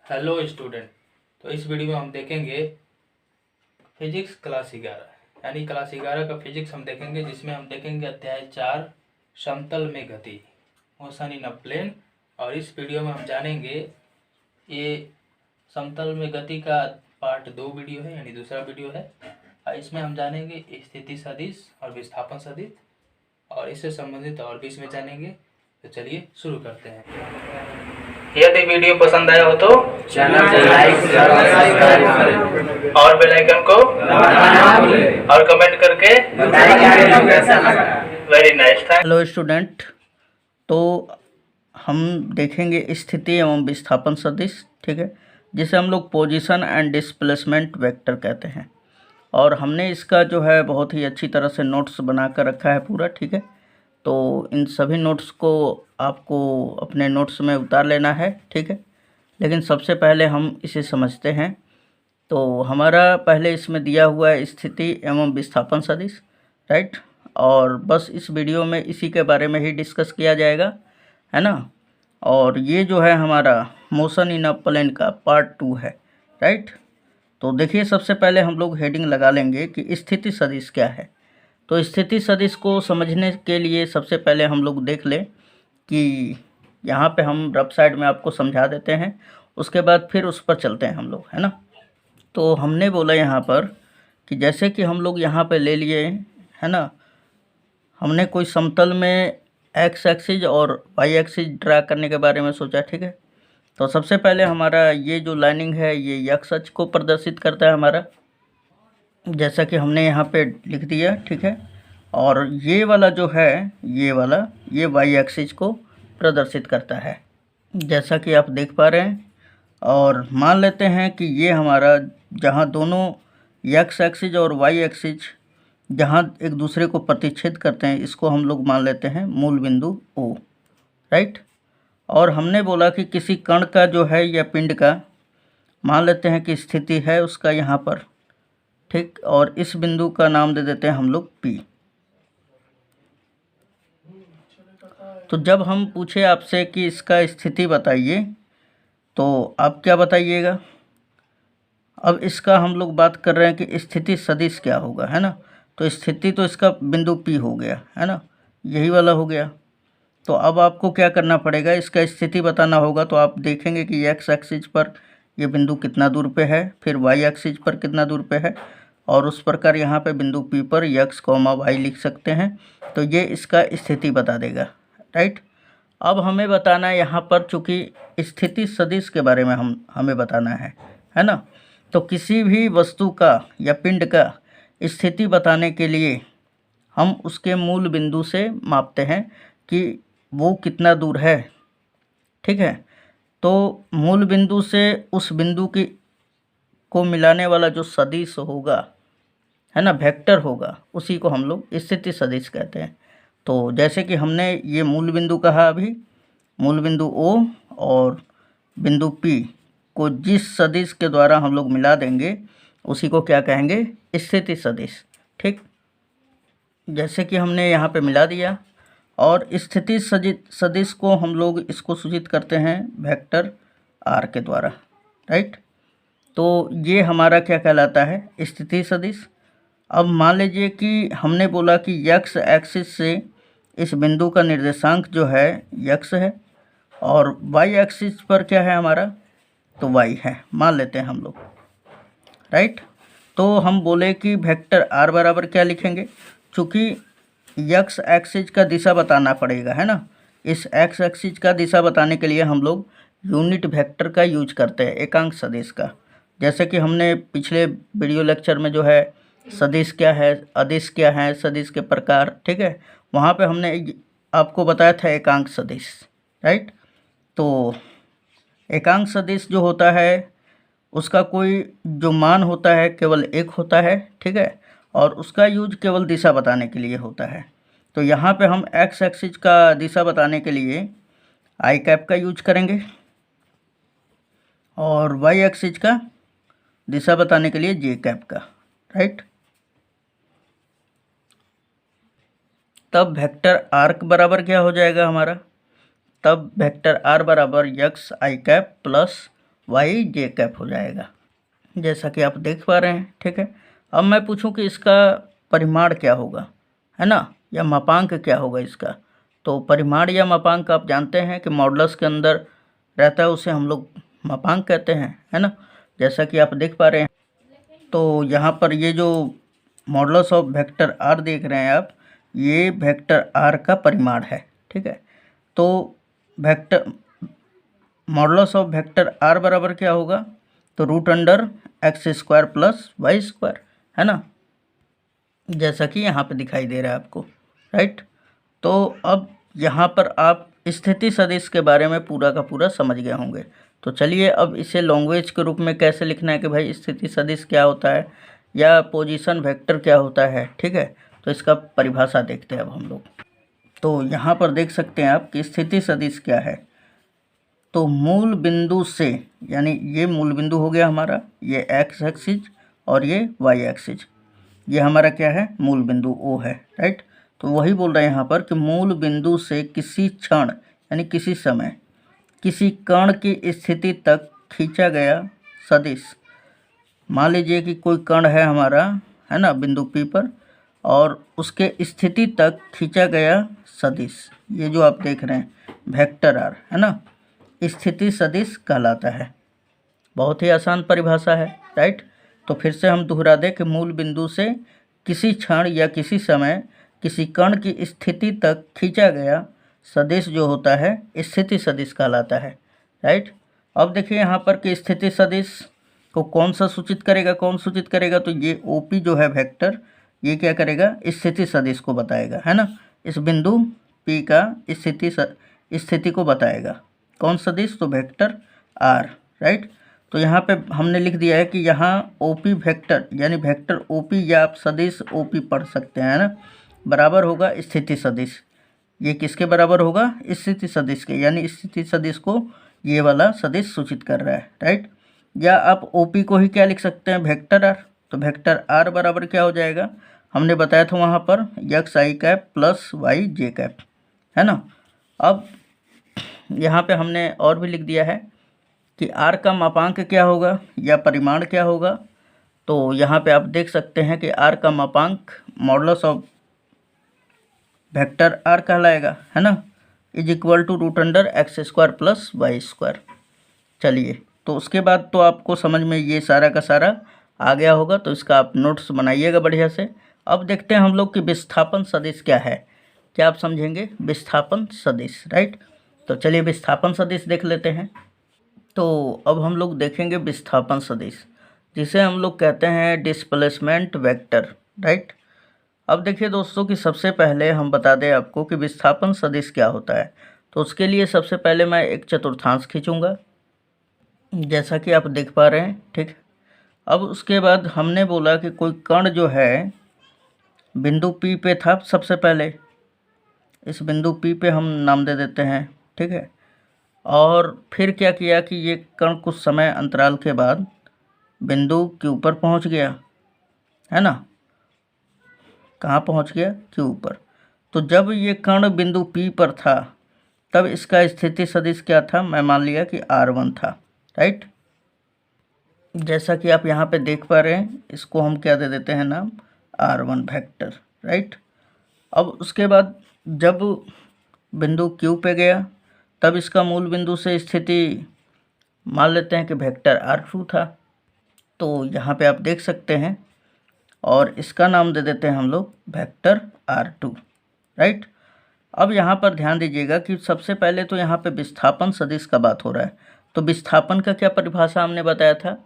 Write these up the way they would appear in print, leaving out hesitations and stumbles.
Hello student. तो इस video में हम देखेंगे फिजिक्स क्लास 11 यानी क्लास 11 का फिजिक्स हम देखेंगे, जिसमें हम देखेंगे अध्याय 4 समतल में गति, मोशन इन अ प्लेन। और इस वीडियो में हम जानेंगे ये समतल में गति का पार्ट 2 वीडियो है, यानी दूसरा वीडियो है। और इसमें हम जानेंगे स्थिति सदिश और विस्थापन सदिश, और इससे संबंधित और भी इसमें जानेंगे। तो चलिए शुरू करते हैं। यदि वीडियो पसंद आया हो तो चैनल को लाइक सब्सक्राइब करें और बेल आइकन को और कमेंट करके बताइए कि आपको कैसा लगा। Very nice. हेलो स्टूडेंट, तो हम देखेंगे स्थिति एवं विस्थापन सदिश, ठीक है, जिसे हम लोग पोजीशन एंड डिस्प्लेसमेंट वेक्टर कहते हैं। और हमने इसका जो है बहुत ही अच्छी तरह से नोट्स बना कर रखा है पूरा, ठीक है। तो इन सभी नोट्स को आपको अपने नोट्स में उतार लेना है, ठीक है। लेकिन सबसे पहले हम इसे समझते हैं। तो हमारा पहले इसमें दिया हुआ है स्थिति एवं विस्थापन सदिश, राइट। और बस इस वीडियो में इसी के बारे में ही डिस्कस किया जाएगा, है ना। और ये जो है हमारा मोशन इन अ प्लेन का पार्ट 2 है, राइट। तो देखिए, सबसे पहले हम लोग हेडिंग लगा लेंगे कि स्थिति सदिश क्या है। तो स्थिति सदिश को समझने के लिए सबसे पहले हम लोग देख लें कि यहाँ पे हम रफ साइड में आपको समझा देते हैं, उसके बाद फिर उस पर चलते हैं हम लोग, है ना। तो हमने बोला यहाँ पर कि जैसे कि हम लोग यहाँ पे ले लिए, है ना, हमने कोई समतल में एक्स एक्सिस और वाई एक्सिस ड्रा करने के बारे में सोचा, ठीक है। तो सबसे पहले हमारा ये जो लाइनिंग है ये एक्स अक्ष को प्रदर्शित करता है हमारा, जैसा कि हमने यहाँ पे लिख दिया, ठीक है। और ये वाला जो है ये वाला ये वाई एक्सिस को प्रदर्शित करता है, जैसा कि आप देख पा रहे हैं। और मान लेते हैं कि ये हमारा जहाँ दोनों एक्स एक्सिस और वाई एक्सिस जहाँ एक दूसरे को प्रतिच्छेद करते हैं, इसको हम लोग मान लेते हैं मूल बिंदु ओ, राइट। और हमने बोला कि किसी कण का जो है या पिंड का मान लेते हैं कि स्थिति है उसका यहाँ पर, ठीक। और इस बिंदु का नाम दे देते हैं हम लोग पी। तो जब हम पूछे आपसे कि इसका स्थिति बताइए, तो आप क्या बताइएगा। अब इसका हम लोग बात कर रहे हैं कि स्थिति सदिश क्या होगा, है ना। तो स्थिति तो इसका बिंदु पी हो गया, है ना, यही वाला हो गया। तो अब आपको क्या करना पड़ेगा, इसका स्थिति बताना होगा। तो आप देखेंगे कि एक्स एक्सिस पर ये बिंदु कितना दूर पे है, फिर वाई एक्सिस पर कितना दूर पे है, और उस प्रकार यहाँ पे बिंदु पी पर एक्स कॉमा वाई लिख सकते हैं। तो ये इसका स्थिति बता देगा, राइट। अब हमें बताना है यहाँ पर, चूँकि स्थिति सदिश के बारे में हमें बताना है ना। तो किसी भी वस्तु का या पिंड का स्थिति बताने के लिए हम उसके मूल बिंदु से मापते हैं कि वो कितना दूर है, ठीक है। तो मूल बिंदु से उस बिंदु की को मिलाने वाला जो सदिश होगा, है ना, वेक्टर होगा, उसी को हम लोग स्थिति सदिश कहते हैं। तो जैसे कि हमने ये मूल बिंदु कहा, अभी मूल बिंदु ओ और बिंदु पी को जिस सदिश के द्वारा हम लोग मिला देंगे उसी को क्या कहेंगे, स्थिति सदिश, ठीक। जैसे कि हमने यहाँ पे मिला दिया, और स्थिति सदिश को हम लोग इसको सूचित करते हैं वेक्टर आर के द्वारा, राइट। तो ये हमारा क्या कहलाता है, स्थिति सदिश। अब मान लीजिए कि हमने बोला कि एक्स एक्सिस से इस बिंदु का निर्देशांक जो है एक्स है, और वाई एक्सिस पर क्या है हमारा, तो वाई है, मान लेते हैं हम लोग, राइट। तो हम बोले कि वेक्टर आर बराबर क्या लिखेंगे, चूँकि एक्स एक्सिस का दिशा बताना पड़ेगा, है ना। इस एक्स एक्सिस का दिशा बताने के लिए हम लोग यूनिट वेक्टर का यूज करते हैं, एकांक सदिश का। जैसे कि हमने पिछले वीडियो लेक्चर में जो है सदिश क्या है, अदिश क्या है, सदिश के प्रकार, ठीक है, वहाँ पे हमने आपको बताया था एकांक सदिश, राइट। तो एकांक सदिश जो होता है उसका कोई जो मान होता है केवल एक होता है, ठीक है, और उसका यूज केवल दिशा बताने के लिए होता है। तो यहाँ पे हम एक्स एक्सिस का दिशा बताने के लिए आई कैप का यूज करेंगे, और वाई एक्सिस का दिशा बताने के लिए जे कैप का, राइट। तब वेक्टर आर बराबर क्या हो जाएगा हमारा, तब वेक्टर आर बराबर एक्स आई कैप प्लस वाई जे कैप हो जाएगा, जैसा कि आप देख पा रहे हैं। ठीक है, अब मैं पूछूं कि इसका परिमाण क्या होगा, है ना, या मापांक क्या होगा इसका। तो परिमाण या मापांक आप जानते हैं कि मॉडुलस के अंदर रहता है, उसे हम लोग मापांक कहते हैं, है ना, जैसा कि आप देख पा रहे हैं। तो यहाँ पर ये जो मॉडुलस ऑफ वेक्टर आर देख रहे हैं आप, ये वेक्टर आर का परिमाण है। ठीक है, तो vector modulus of vector R बराबर क्या होगा, तो √x² प्लस y², है ना, जैसा कि यहाँ पे दिखाई दे रहा है आपको, राइट। तो अब यहाँ पर आप स्थिति सदिश के बारे में पूरा का पूरा समझ गए होंगे। तो चलिए अब इसे लैंग्वेज के रूप में कैसे लिखना है कि भाई स्थिति सदिश क्या होता है या पोजीशन वेक्टर क्या होता है। ठीक है, तो इसका परिभाषा देखते हैं अब हम लोग। तो यहाँ पर देख सकते हैं आप कि स्थिति सदिश क्या है। तो मूल बिंदु से, यानी ये मूल बिंदु हो गया हमारा, ये एक्स एक्सिस और ये वाई एक्सिस, ये हमारा क्या है, मूल बिंदु ओ है, राइट। तो वही बोल रहे हैं यहाँ पर कि मूल बिंदु से किसी क्षण यानी किसी समय किसी कण की स्थिति तक खींचा गया सदिश। मान लीजिए कि कोई कण है हमारा, है ना, बिंदु P पर, और उसके स्थिति तक खींचा गया सदिश, ये जो आप देख रहे हैं वेक्टर आर, है ना, स्थिति सदिश कहलाता है। बहुत ही आसान परिभाषा है, राइट। तो फिर से हम दोहरा दें कि मूल बिंदु से किसी क्षण या किसी समय किसी कण की स्थिति तक खींचा गया सदिश जो होता है स्थिति सदिश कहलाता है, राइट। अब देखिए यहाँ पर कि स्थिति सदिश को कौन सा सूचित करेगा, कौन सूचित करेगा, तो ये OP जो है वेक्टर, ये क्या करेगा, स्थिति सदिश को बताएगा, है ना, इस बिंदु P का स्थिति को बताएगा। कौन सदिश, तो वेक्टर R, राइट। तो यहाँ पे हमने लिख दिया है कि यहाँ OP वेक्टर यानी वेक्टर OP या आप सदिश OP पढ़ सकते हैं, ना, बराबर होगा स्थिति सदिश। ये किसके बराबर होगा, स्थिति सदिश के, यानी स्थिति सदिश को ये वाला सदिश सूचित कर रहा है, राइट। या आप OP को ही क्या लिख सकते हैं, वेक्टर R। तो वेक्टर R बराबर क्या हो जाएगा, हमने बताया था वहाँ पर xi प्लस yj, है ना। अब यहाँ पे हमने और भी लिख दिया है कि R का मापांक क्या होगा या परिमाण क्या होगा। तो यहाँ पे आप देख सकते हैं कि R का मापांक मॉडुलस ऑफ वेक्टर R कहलाएगा, है ना, = √x² प्लस y²। चलिए, तो उसके बाद तो आपको समझ में ये सारा का सारा आ गया होगा, तो इसका आप नोट्स बनाइएगा बढ़िया से। अब देखते हैं हम लोग कि विस्थापन सदिश क्या है। क्या आप समझेंगे विस्थापन सदिश, राइट। तो चलिए विस्थापन सदिश देख लेते हैं। तो अब हम लोग देखेंगे विस्थापन सदिश, जिसे हम लोग कहते हैं डिस्प्लेसमेंट वेक्टर, राइट। अब देखिए दोस्तों कि सबसे पहले हम बता दें आपको कि विस्थापन सदिश क्या होता है। तो उसके लिए सबसे पहले मैं एक चतुर्थांश खींचूंगा, जैसा कि आप देख पा रहे हैं, ठीक। अब उसके बाद हमने बोला कि कोई कण जो है बिंदु P पे था, सबसे पहले इस बिंदु P पे हम नाम दे देते हैं, ठीक है। और फिर क्या किया कि ये कण कुछ समय अंतराल के बाद बिंदु Q पर पहुंच गया, है ना, कहाँ पहुंच गया, Q पर। तो जब ये कण बिंदु P पर था तब इसका स्थिति सदिश क्या था, मैं मान लिया कि R1 था, राइट। जैसा कि आप यहाँ पे देख पा रहे हैं, इसको हम क्या दे देते हैं नाम, R1 वेक्टर, राइट। अब उसके बाद जब बिंदु Q पे गया तब इसका मूल बिंदु से स्थिति मान लेते हैं कि वेक्टर R2 था। तो यहाँ पे आप देख सकते हैं, और इसका नाम दे देते हैं हम लोग वेक्टर R2, राइट। अब यहाँ पर ध्यान दीजिएगा कि सबसे पहले तो यहाँ पे विस्थापन सदिश का बात हो रहा है। तो विस्थापन का क्या परिभाषा हमने बताया था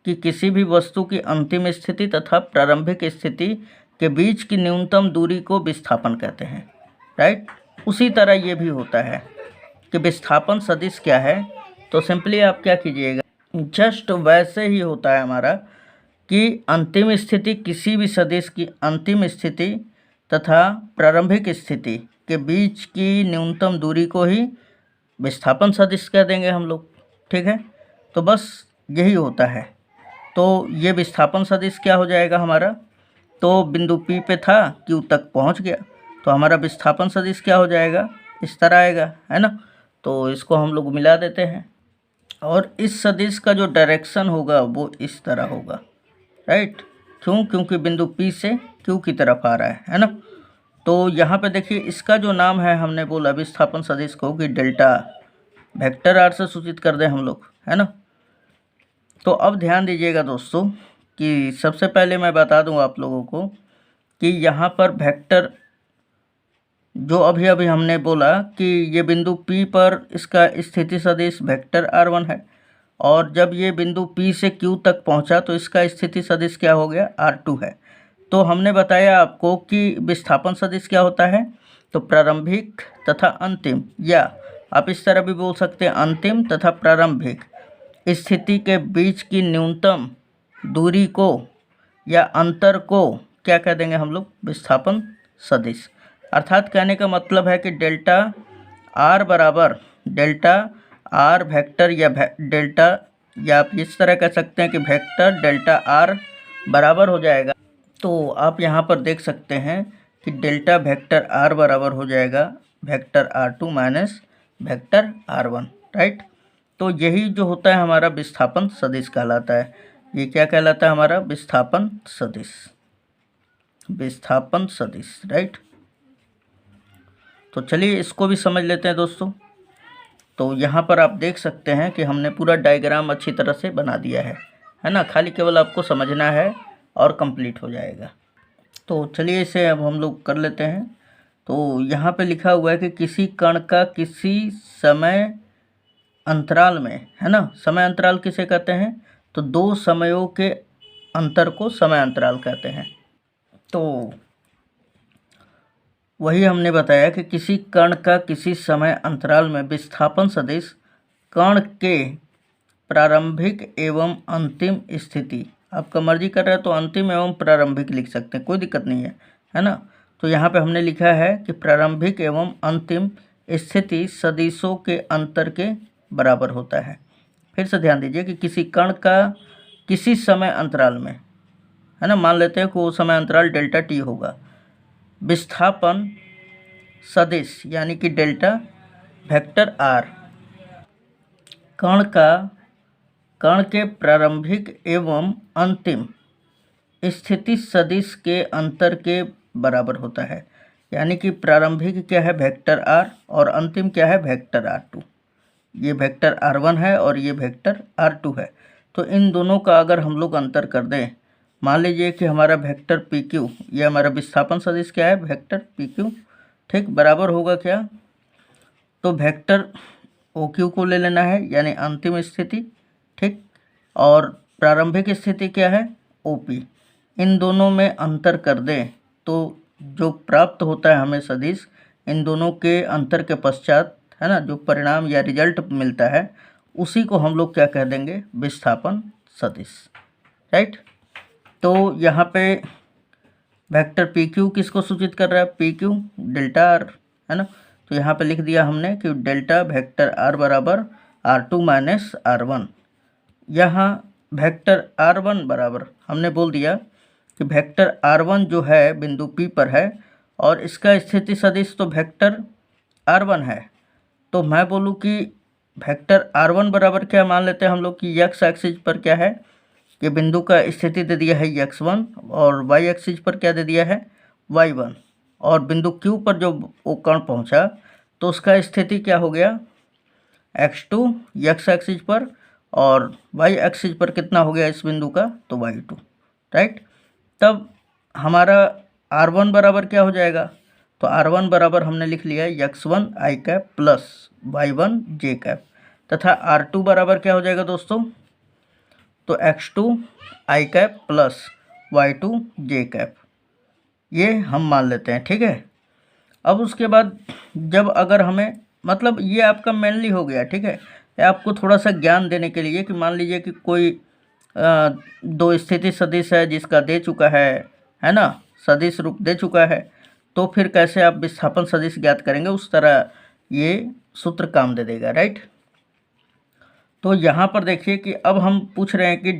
कि किसी भी वस्तु की अंतिम स्थिति तथा प्रारंभिक स्थिति के बीच की न्यूनतम दूरी को विस्थापन कहते हैं, राइट। उसी तरह ये भी होता है कि विस्थापन सदिश क्या है। तो सिंपली आप क्या कीजिएगा, जस्ट वैसे ही होता है हमारा कि अंतिम स्थिति किसी भी सदिश की अंतिम स्थिति तथा प्रारंभिक स्थिति के बीच की न्यूनतम दूरी को ही विस्थापन सदिश कह देंगे हम लोग, ठीक है। तो बस यही होता है। तो ये विस्थापन सदिश क्या हो जाएगा हमारा, तो बिंदु P पे था, Q तक पहुंच गया, तो हमारा विस्थापन सदिश क्या हो जाएगा, इस तरह आएगा, है ना। तो इसको हम लोग मिला देते हैं। और इस सदिश का जो डायरेक्शन होगा वो इस तरह होगा, राइट। क्यों? क्योंकि बिंदु P से Q की तरफ आ रहा है ना। तो यहाँ पे देखिए इसका जो नाम है हमने बोला विस्थापन सदिश को कि डेल्टा, वेक्टर आर से सूचित कर दें हम लोग, है ना। तो अब ध्यान दीजिएगा दोस्तों कि सबसे पहले मैं बता दूं आप लोगों को कि यहाँ पर वेक्टर जो अभी अभी हमने बोला कि ये बिंदु P पर इसका स्थिति सदिश वेक्टर r1 है, और जब ये बिंदु P से Q तक पहुँचा तो इसका स्थिति सदिश क्या हो गया, r2 है। तो हमने बताया आपको कि विस्थापन सदिश क्या होता है, तो प्रारंभिक तथा अंतिम, या आप इस तरह भी बोल सकते हैं अंतिम तथा प्रारंभिक स्थिति के बीच की न्यूनतम दूरी को या अंतर को क्या कह देंगे हम लोग, विस्थापन सदिश। अर्थात कहने का मतलब है कि डेल्टा आर बराबर डेल्टा आर वेक्टर या डेल्टा, या आप इस तरह कह सकते हैं कि वेक्टर डेल्टा आर बराबर हो जाएगा। तो आप यहाँ पर देख सकते हैं कि डेल्टा वेक्टर आर बराबर हो जाएगा vector r2 minus vector r1, right. तो यही जो होता है हमारा विस्थापन सदिश कहलाता है। ये क्या कहलाता है हमारा, विस्थापन सदिश, विस्थापन सदिश, राइट। तो चलिए इसको भी समझ लेते हैं दोस्तों। तो यहाँ पर आप देख सकते हैं कि हमने पूरा डायग्राम अच्छी तरह से बना दिया है ना। खाली केवल आपको समझना है और कंप्लीट हो जाएगा। तो चलिए इसे अब हम लोग कर लेते हैं। तो यहाँ पे लिखा हुआ है कि किसी कण का किसी समय अंतराल में, है ना, समय अंतराल किसे कहते हैं, तो दो समयों के अंतर को समय अंतराल कहते हैं। तो वही हमने बताया कि किसी कण का किसी समय अंतराल में विस्थापन सदिश कण के प्रारंभिक एवं अंतिम स्थिति, आपका मर्जी कर रहा है तो अंतिम एवं प्रारंभिक लिख सकते हैं, कोई दिक्कत नहीं है ना। तो यहाँ पे हमने लिखा है कि प्रारंभिक एवं अंतिम स्थिति सदिशों के अंतर के बराबर होता है। फिर से ध्यान दीजिए कि किसी कण का किसी समय अंतराल में, है ना, मान लेते हैं कि वो समय अंतराल डेल्टा टी होगा, विस्थापन सदिश यानी कि डेल्टा वेक्टर आर कण के प्रारंभिक एवं अंतिम स्थिति सदिश के अंतर के बराबर होता है। यानी कि प्रारंभिक क्या है, वेक्टर आर, और अंतिम क्या है, वेक्टर r2। ये वेक्टर r1 है और ये वेक्टर r2 है। तो इन दोनों का अगर हम लोग अंतर कर दें, मान लीजिए कि हमारा वेक्टर PQ, ये हमारा विस्थापन सदिश क्या है, वेक्टर PQ, ठीक, बराबर होगा क्या, तो वेक्टर OQ को ले लेना है यानी अंतिम स्थिति, ठीक, और प्रारंभिक स्थिति क्या है, OP। इन दोनों में अंतर कर दें तो जो प्राप्त होता है हमें सदिश, इन दोनों के अंतर के पश्चात, है ना, जो परिणाम या रिजल्ट मिलता है उसी को हम लोग क्या कह देंगे, विस्थापन सदिश, राइट। तो यहाँ पे वेक्टर PQ किसको सूचित कर रहा है, PQ डेल्टा आर, है ना। तो यहाँ पे लिख दिया हमने कि डेल्टा वेक्टर आर बराबर r2 माइनस r1। यहाँ वेक्टर r1 बराबर हमने बोल दिया कि वेक्टर r1 जो है बिंदु P पर है और इसका स्थिति सदिश तो वेक्टर r1 है। तो मैं बोलूँ कि वेक्टर r1 बराबर क्या मान लेते हैं हम लोग कि x एक्सिस पर क्या है, कि बिंदु का स्थिति दे दिया है x1 और y एक्सिस पर क्या दे दिया है, y1, और बिंदु Q पर जो वो कण पहुंचा तो उसका स्थिति क्या हो गया, x2 x एक्सिस पर, और y एक्सिस पर कितना हो गया इस बिंदु का, तो y2, राइट। तब हमारा r1 बराबर क्या हो जाएगा, तो r1 बराबर हमने लिख लिया x1 i cap plus y1 j cap, तथा r2 बराबर क्या हो जाएगा दोस्तों, तो x2 i cap plus y2 j cap, ये हम मान लेते हैं, ठीक है। अब उसके बाद जब अगर हमें, मतलब ये आपका मेनली हो गया, ठीक है, आपको थोड़ा सा ज्ञान देने के लिए कि मान लीजिए कि कोई दो स्थिति सदिश है जिसका दे चुका है ना, सदिश रूप दे चुका है, तो फिर कैसे आप विस्थापन सदिश ज्ञात करेंगे, उस तरह ये सूत्र काम दे देगा, राइट। तो यहाँ पर देखिए कि अब हम पूछ रहे हैं कि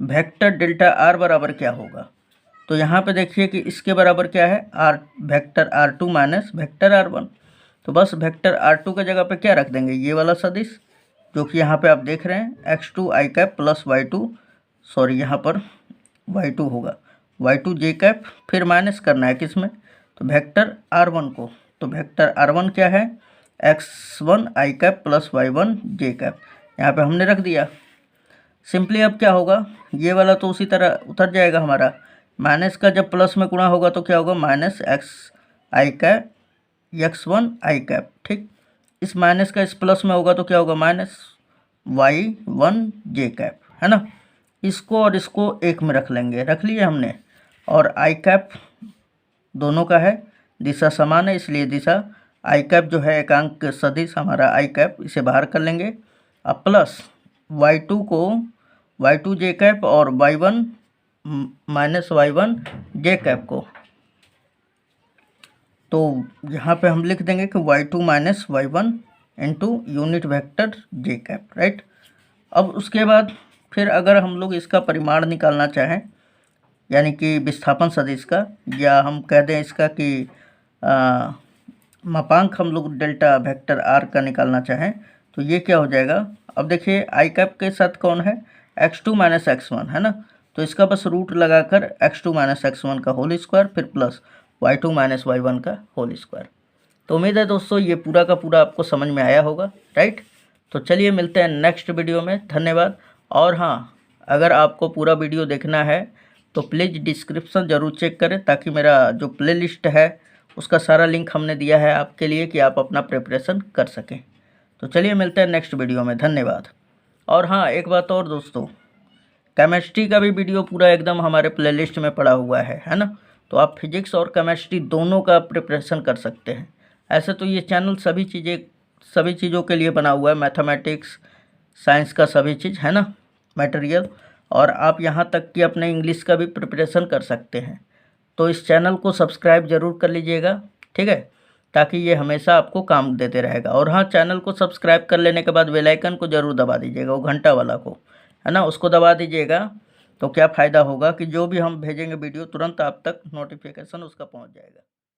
वेक्टर डेल्टा आर बराबर क्या होगा। तो यहाँ पे देखिए कि इसके बराबर क्या है, are vector r2 minus vector r1। तो बस वेक्टर r2 की जगह पे क्या रख देंगे, ये वाला सदिश, जो कि यहाँ पे आप देख रहे हैं x2 i cap plus y2, sorry यहाँ पर y2 होगा, y2 j कैप, फिर माइनस करना है किस में, तो वेक्टर r1 को। तो वेक्टर r1 क्या है, x1 i cap plus y1 j cap, यहाँ पे हमने रख दिया। सिंपली अब क्या होगा, ये वाला तो उसी तरह उतर जाएगा हमारा, माइनस का जब प्लस में गुणा होगा तो क्या होगा, minus x I cap x1 i cap, ठीक। इस माइनस का इस प्लस में होगा तो क्या होगा, माइनस y1 j कैप, है ना। इसको और इसको एक में रख लेंगे, रख लिए हमने। और i कैप दोनों का है, दिशा समान है, इसलिए दिशा i कैप जो है एकांक सदिश हमारा i कैप, इसे बाहर कर लेंगे। अब प्लस y2 को y2 j कैप और y1 minus y1 j cap को, तो यहाँ पे हम लिख देंगे कि y2 minus y1 into unit vector j cap, right. अब उसके बाद फिर अगर हम लोग इसका परिमाण निकालना चाहें, यानी कि विस्थापन सदिश का, या हम कह दें इसका कि मापांक हम लोग डेल्टा वेक्टर r का निकालना चाहें, तो ये क्या हो जाएगा। अब देखिए i कैप के साथ कौन है, x2 माइनस x1, है ना। तो इसका बस रूट लगाकर x2 माइनस x1 का होल स्क्वायर, फिर प्लस y2 माइनस y1 का होल स्क्वायर। तो उम्मीद है दोस्तों ये पूरा का पूरा आपको समझ में आया होगा, राइट। तो चलिए मिलते हैं नेक्स्ट वीडियो में, धन्यवाद। और हाँ, अगर आपको पूरा वीडियो देखना है तो प्लीज़ डिस्क्रिप्शन ज़रूर चेक करें, ताकि मेरा जो प्लेलिस्ट है उसका सारा लिंक हमने दिया है आपके लिए कि आप अपना प्रिपरेशन कर सकें। तो चलिए मिलते हैं नेक्स्ट वीडियो में, धन्यवाद। और हाँ, एक बात और दोस्तों, केमिस्ट्री का भी वीडियो पूरा एकदम हमारे प्लेलिस्ट में पड़ा हुआ है ना। तो आप फिजिक्स और केमिस्ट्री दोनों का प्रिपरेशन कर सकते हैं। ऐसे तो ये चैनल सभी चीज़ों के लिए बना हुआ है, मैथमेटिक्स, साइंस का सभी चीज़, है ना, मटेरियल। और आप यहाँ तक कि अपने इंग्लिश का भी प्रिपरेशन कर सकते हैं। तो इस चैनल को सब्सक्राइब ज़रूर कर लीजिएगा, ठीक है, ताकि ये हमेशा आपको काम देते रहेगा। और हाँ, चैनल को सब्सक्राइब कर लेने के बाद बेल आइकन को ज़रूर दबा दीजिएगा, वो घंटा वाला को, है ना, उसको दबा दीजिएगा। तो क्या फ़ायदा होगा कि जो भी हम भेजेंगे वीडियो तुरंत आप तक नोटिफिकेशन उसका पहुंच जाएगा।